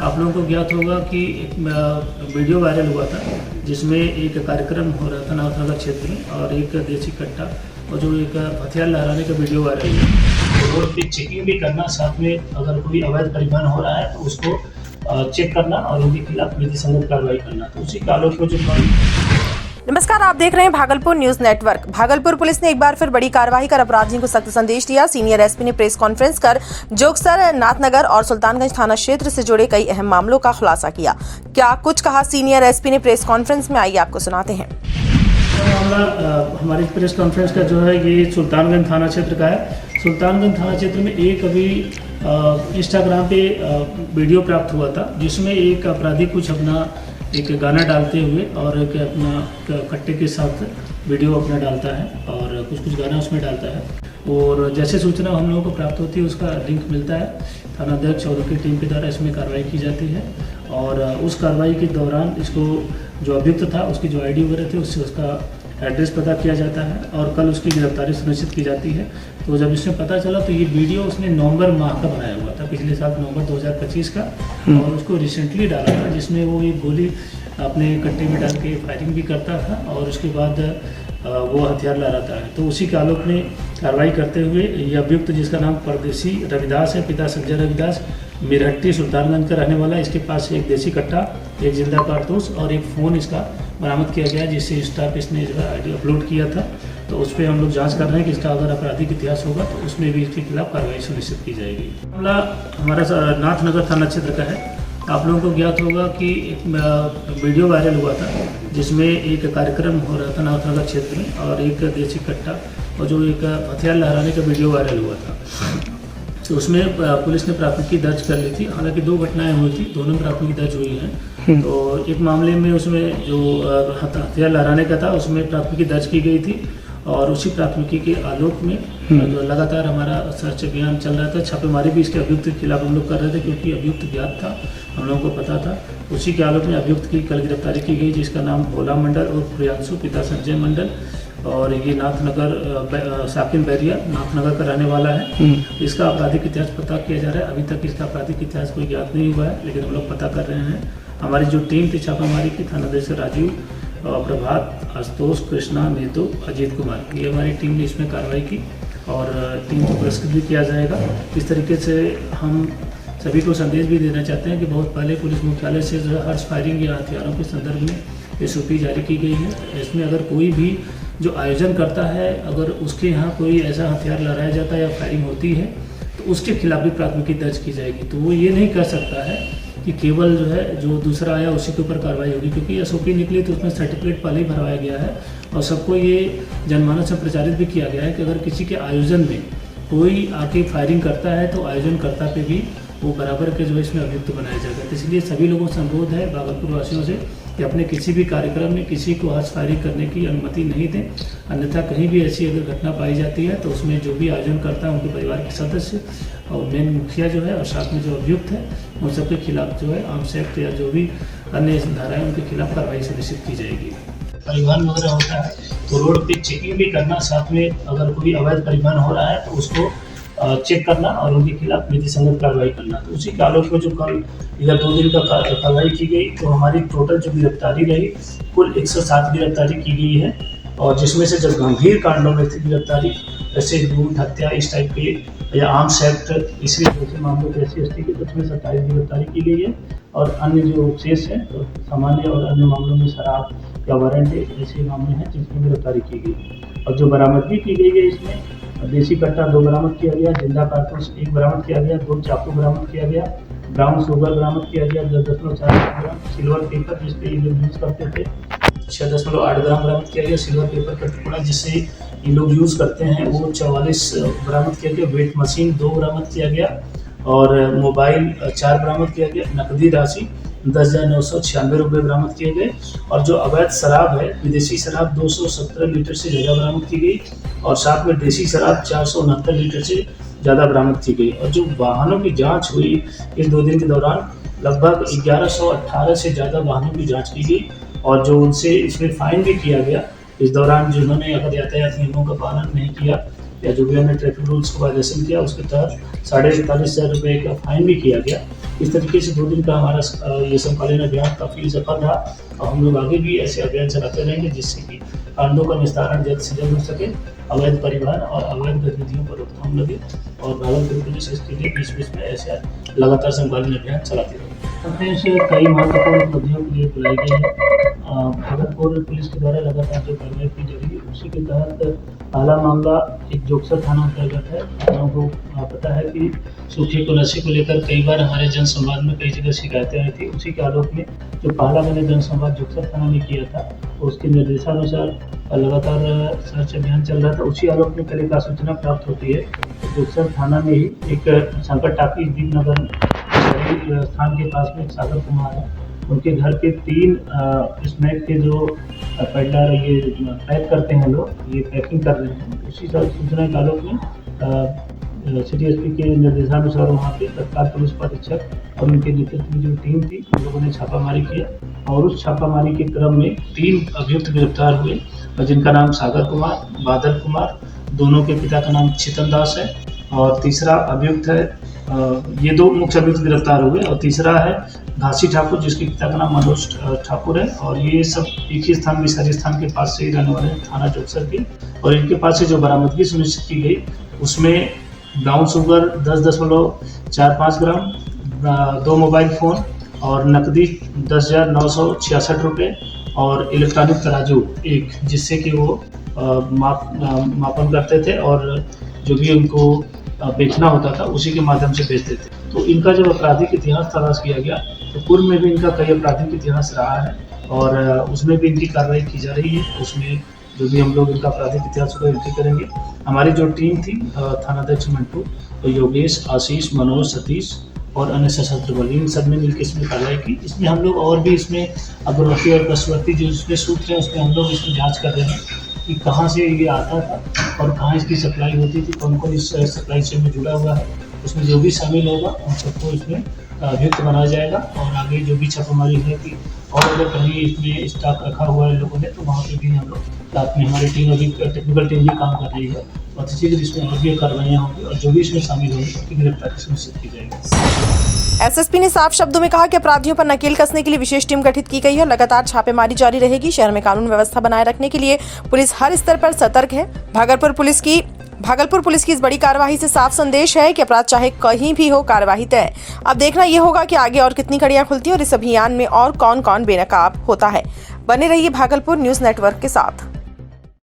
आप लोगों को ज्ञात होगा कि एक वीडियो वायरल हुआ था जिसमें एक कार्यक्रम हो रहा था नाथनगर क्षेत्र में और एक देसी कट्टा और जो एक हथियार लहराने का वीडियो वायरल हुआ। तो रोड पे चेकिंग भी करना, साथ में अगर कोई अवैध परिवहन हो रहा है तो उसको चेक करना और उनके खिलाफ विधि संगत कार्रवाई करना। तो उसी कालों को जो नमस्कार, आप देख रहे हैं Bhagalpur news network. Bhagalpur police ने एक बार फिर बड़ी कार्रवाई कर अपराधियों को सख्त संदेश दिया। सीनियर एसपी ने प्रेस कॉन्फ्रेंस कर जोगसर, नाथनगर और सुल्तानगंज थाना क्षेत्र से जुड़े कई अहम मामलों का खुलासा किया। क्या कुछ कहा सीनियर एसपी ने प्रेस कॉन्फ्रेंस में, आइए आपको सुनाते हैं। मामला हमारी प्रेस कॉन्फ्रेंस का जो है ये सुल्तानगंज थाना क्षेत्र का है। सुल्तानगंज थाना क्षेत्र में एक अभी इंस्टाग्राम पे वीडियो प्राप्त हुआ था जिसमें एक अपराधी कुछ अपना एक गाना डालते हुए और एक अपना कट्टे के साथ वीडियो अपना डालता है और कुछ गाना उसमें डालता है। और जैसे सूचना हम लोगों को प्राप्त होती है उसका लिंक मिलता है, थानाध्यक्ष और उनकी टीम के द्वारा इसमें कार्रवाई की जाती है। और उस कार्रवाई के दौरान इसको जो अभियुक्त था उसकी जो आईडी वगैरह थी उससे उसका एड्रेस पता किया जाता है और कल उसकी गिरफ्तारी सुनिश्चित की जाती है। तो जब इसमें पता चला तो ये वीडियो उसने नवंबर माह का बनाया हुआ था, पिछले साल नवंबर 2025 का, और उसको रिसेंटली डाला था जिसमें वो एक गोली अपने कट्टे में डाल के फायरिंग भी करता था और उसके बाद वो हथियार लहराता है। तो उसी के आलोक में कार्रवाई करते हुए ये अभियुक्त, जिसका नाम परदेसी रविदास है, पिता संजय रविदास, मेरहट्टी सुल्तानगंज का रहने वाला है, इसके पास एक देसी कट्टा, एक जिंदा कारतूस और एक फ़ोन इसका बरामद किया गया जिससे इंस्टा पे इसने जो है आईडी अपलोड किया था। तो उस पर हम लोग जांच कर रहे हैं कि इसका अगर आपराधिक इतिहास होगा तो उसमें भी इसके खिलाफ कार्रवाई सुनिश्चित की जाएगी। मामला हमारा नाथनगर थाना क्षेत्र का है। आप लोगों को ज्ञात होगा कि एक वीडियो वायरल हुआ था जिसमें एक कार्यक्रम हो रहा था नाथनगर क्षेत्र में और एक देसी कट्टा और जो एक हथियार लहराने का वीडियो वायरल हुआ था। तो उसमें पुलिस ने प्राथमिकी दर्ज कर ली थी। हालांकि 2 घटनाएं हुई थी, दोनों में प्राथमिकी दर्ज हुई हैं। तो एक मामले में उसमें जो हथियार लहराने का था उसमें प्राथमिकी दर्ज की गई थी और उसी प्राथमिकी के आलोक में जो लगातार हमारा सर्च अभियान चल रहा था। छापेमारी भी इसके अभियुक्त के खिलाफ हम लोग कर रहे थे क्योंकि अभियुक्त ज्ञात था, हम लोगों को पता था। उसी के आलोक में अभियुक्त की कल गिरफ्तारी की गई जिसका नाम भोला मंडल और प्रियांशु, पिता संजय मंडल, और ये नाथनगर साकिन बैरिया नाथनगर का रहने वाला है। इसका आपराधिक इतिहास पता किया जा रहा है। अभी तक इसका आपराधिक इतिहास कोई ज्ञात नहीं हुआ है, लेकिन हम लोग पता कर रहे हैं। हमारी जो टीम थी छापामारी की, थानाध्यक्ष राजीव, प्रभात, आशुतोष, कृष्णा, नीतू, अजीत कुमार, ये हमारी टीम ने इसमें कार्रवाई की और टीम को पुरस्कृत भी किया जाएगा। इस तरीके से हम सभी को संदेश भी देना चाहते हैं कि बहुत पहले पुलिस मुख्यालय से जो है हर्ष फायरिंग या हथियारों के संदर्भ में SOP जारी की गई है। इसमें अगर कोई भी जो आयोजन करता है, अगर उसके यहाँ कोई ऐसा हथियार लहराया जाता है या फायरिंग होती है तो उसके खिलाफ भी प्राथमिकी दर्ज की जाएगी। तो वो ये नहीं कर सकता है कि केवल जो है जो दूसरा आया उसी के ऊपर कार्रवाई होगी, क्योंकि SOP निकली तो उसमें सर्टिफिकेट पहले ही भरवाया गया है और सबको ये जनमानस में प्रचारित भी किया गया है कि अगर किसी के आयोजन में कोई आके फायरिंग करता है तो आयोजनकर्ता पे भी वो बराबर के जो है इसमें अभियुक्त बनाया जाएगा। तो इसलिए सभी लोगों से अनुरोध है भागलपुर वासियों से कि अपने किसी भी कार्यक्रम में किसी को हर्ष फायरिंग करने की अनुमति नहीं दें। अन्यथा कहीं भी ऐसी अगर घटना पाई जाती है तो उसमें जो भी आयोजन करता है, उनके परिवार के सदस्य और मेन मुखिया जो है और साथ में जो अभियुक्त है, उन सबके खिलाफ जो है आर्म्स एक्ट या जो भी अन्य धाराएं उनके खिलाफ कार्रवाई सुनिश्चित की जाएगी। परिवहन वगैरह होता है तो रोड पे चेकिंग भी करना, साथ में अगर कोई अवैध परिवहन हो रहा है तो उसको चेक करना और उनके खिलाफ विधि संगत कार्रवाई करना। तो उसी के आलोक में जो कल या 2 दिन का कार्रवाई की गई तो हमारी टोटल जो गिरफ्तारी रही कुल 107 गिरफ्तारी की गई है और जिसमें से जब गंभीर कांडों में थी गिरफ्तारी, जैसे लूट, हत्या, इस टाइप के या आर्म्स एक्ट, इसलिए दूसरे मामलों के SC/ST के कुछ में 27 गिरफ्तारी की गई है और अन्य जो शेष है तो सामान्य और अन्य मामलों में शराब या वारंट ऐसे मामले हैं जिसमें गिरफ्तारी की गई। और जो बरामदगी की गई है इसमें देसी कट्टा 2 बरामद किया गया, जिंदा कारतूस 1 बरामद किया गया, 2 चाकू बरामद किया गया, ब्राउन शुगर बरामद किया गया 10.4 ग्राम, सिल्वर पेपर जिसपे ये लोग यूज़ करते थे 6.8 ग्राम बरामद किया गया, सिल्वर पेपर का टुकड़ा जिससे ये लोग यूज़ करते हैं वो 44 बरामद किया गया, वेट मशीन 2 बरामद किया गया और मोबाइल 4 बरामद किया गया, नकदी राशि 10,996 रुपये बरामद किए गए और जो अवैध शराब है, विदेशी शराब 217 लीटर से ज़्यादा बरामद की गई और साथ में देसी शराब 469 लीटर से ज़्यादा बरामद की गई। और जो वाहनों की जांच हुई इस 2 दिन के दौरान लगभग 1118 से ज़्यादा वाहनों की जांच की गई और जो उनसे इसमें फाइन भी किया गया। इस दौरान जिन्होंने अगर यातायात नियमों का पालन नहीं किया या जो भी हमने ट्रैफिक रूल्स को वायलेशन किया उसके तहत 45,500 रुपये का फाइन भी किया गया। इस तरीके से 2 दिन का हमारा ये समकालीन अभियान काफ़ी सफल रहा और हम लोग आगे भी ऐसे अभियान चलाते रहेंगे जिससे कि कांडों का निस्तारण जल्द से जल्द हो सके, अवैध परिवहन और अवैध गतिविधियों पर रोकथाम लगे और भागलपुर पुलिस इसके लिए बीच-बीच में ऐसे लगातार समकालीन अभियान चलाती रहेगी। कॉन्फ्रेंस कई महत्वपूर्ण उपलब्धियों के लिए बुलाई गई है। भागलपुर पुलिस के द्वारा लगातार जो कार्रवाई की जा रही है उसी के तहत पहला मामला एक जोगसर थाना अंतर्गत है। हम लोगों को पता है कि सूखे को नशे को लेकर कई बार हमारे जन संवाद में कई जगह शिकायतें आई थी। उसी के आलोक में जो पहला मैंने जन संवाद जोगसर थाना में किया था उसके निर्देशानुसार लगातार सर्च अभियान चल रहा था। उसी आलोक में कल एक सूचना प्राप्त होती है जोगसर थाना में ही एक संकट टाकी दीपनगर स्थान के पास में सागर कुमार है, उनके घर के 3 स्नैक के जो पेडलर ये पैक करते हैं लोग, ये पैकिंग कर रहे हैं। उसी सूचना के आलोक में सिटी एसपी के निर्देशानुसार वहाँ पे तत्काल पुलिस अधीक्षक और उनके नेतृत्व में जो टीम थी उन लोगों ने छापामारी किया और उस छापामारी के क्रम में 3 अभियुक्त गिरफ्तार हुए जिनका नाम सागर कुमार, बादल कुमार, दोनों के पिता का नाम चितन दास है और तीसरा अभियुक्त है ये 2 मुख्य अभियुक्त गिरफ्तार हुए और तीसरा है घासी ठाकुर जिसके पिता का नाम मनोज ठाकुर है और ये सब एक ही स्थान विषारी स्थान के पास से ही रहने वाले थाना जोगसर के और इनके पास से जो बरामदगी सुनिश्चित की गई उसमें ब्राउन शुगर 10.45 ग्राम, 2 मोबाइल फ़ोन और नकदी 10,966 रुपये और इलेक्ट्रॉनिक तराजू एक जिससे कि वो मापन करते थे और जो भी उनको बेचना होता था उसी के माध्यम से बेचते थे। तो इनका जब आपराधिक इतिहास तलाश किया गया तो पूर्व में भी इनका कई आपराधिक इतिहास रहा है और उसमें भी इनकी कार्रवाई की जा रही है। उसमें जो भी हम लोग इनका आपराधिक इतिहास को एंट्री करेंगे। हमारी जो टीम थी थानाध्यक्ष मंटू, तो योगेश, आशीष, मनोज, सतीश और अन्य सशस्त्र बल इन सब ने मिलकर इसमें कार्रवाई की। इसमें हम लोग और भी इसमें अग्रवर्ती और पश्चिमवर्ती जो इसमें सूत्र हैं उसमें हम लोग इसमें जाँच कर रहे हैं कि कहाँ से ये आता था और कहाँ इसकी सप्लाई होती थी, कौन कौन इस सप्लाई चेन में जुड़ा हुआ है। उसमें जो भी शामिल होगा उन सबको इसमें अभियुक्त बनाया जाएगा और आगे जो भी छापामारी है कि और अगर कहीं इसमें स्टॉक रखा हुआ है लोगों ने तो वहाँ पे भी हम लोग साथ में हमारी टीम अभी टेक्निकल टीम भी काम कर रही है और शीघ्र इसमें और भी कार्रवाइयाँ होंगी और जो भी इसमें शामिल होंगे उसकी गिरफ्तारी सुनिश्चित की जाएगी। एसएसपी ने साफ शब्दों में कहा कि अपराधियों पर नकेल कसने के लिए विशेष टीम गठित की गई है। लगातार छापेमारी जारी रहेगी। शहर में कानून व्यवस्था बनाए रखने के लिए पुलिस हर स्तर पर सतर्क है। भागलपुर पुलिस की इस बड़ी कार्रवाई से साफ संदेश है कि अपराध चाहे कहीं भी हो, कार्रवाई तय। अब देखना यह होगा कि आगे और कितनी कड़ियां खुलती है और इस अभियान में और कौन कौन बेनकाब होता है। बने रहिए भागलपुर न्यूज नेटवर्क के साथ।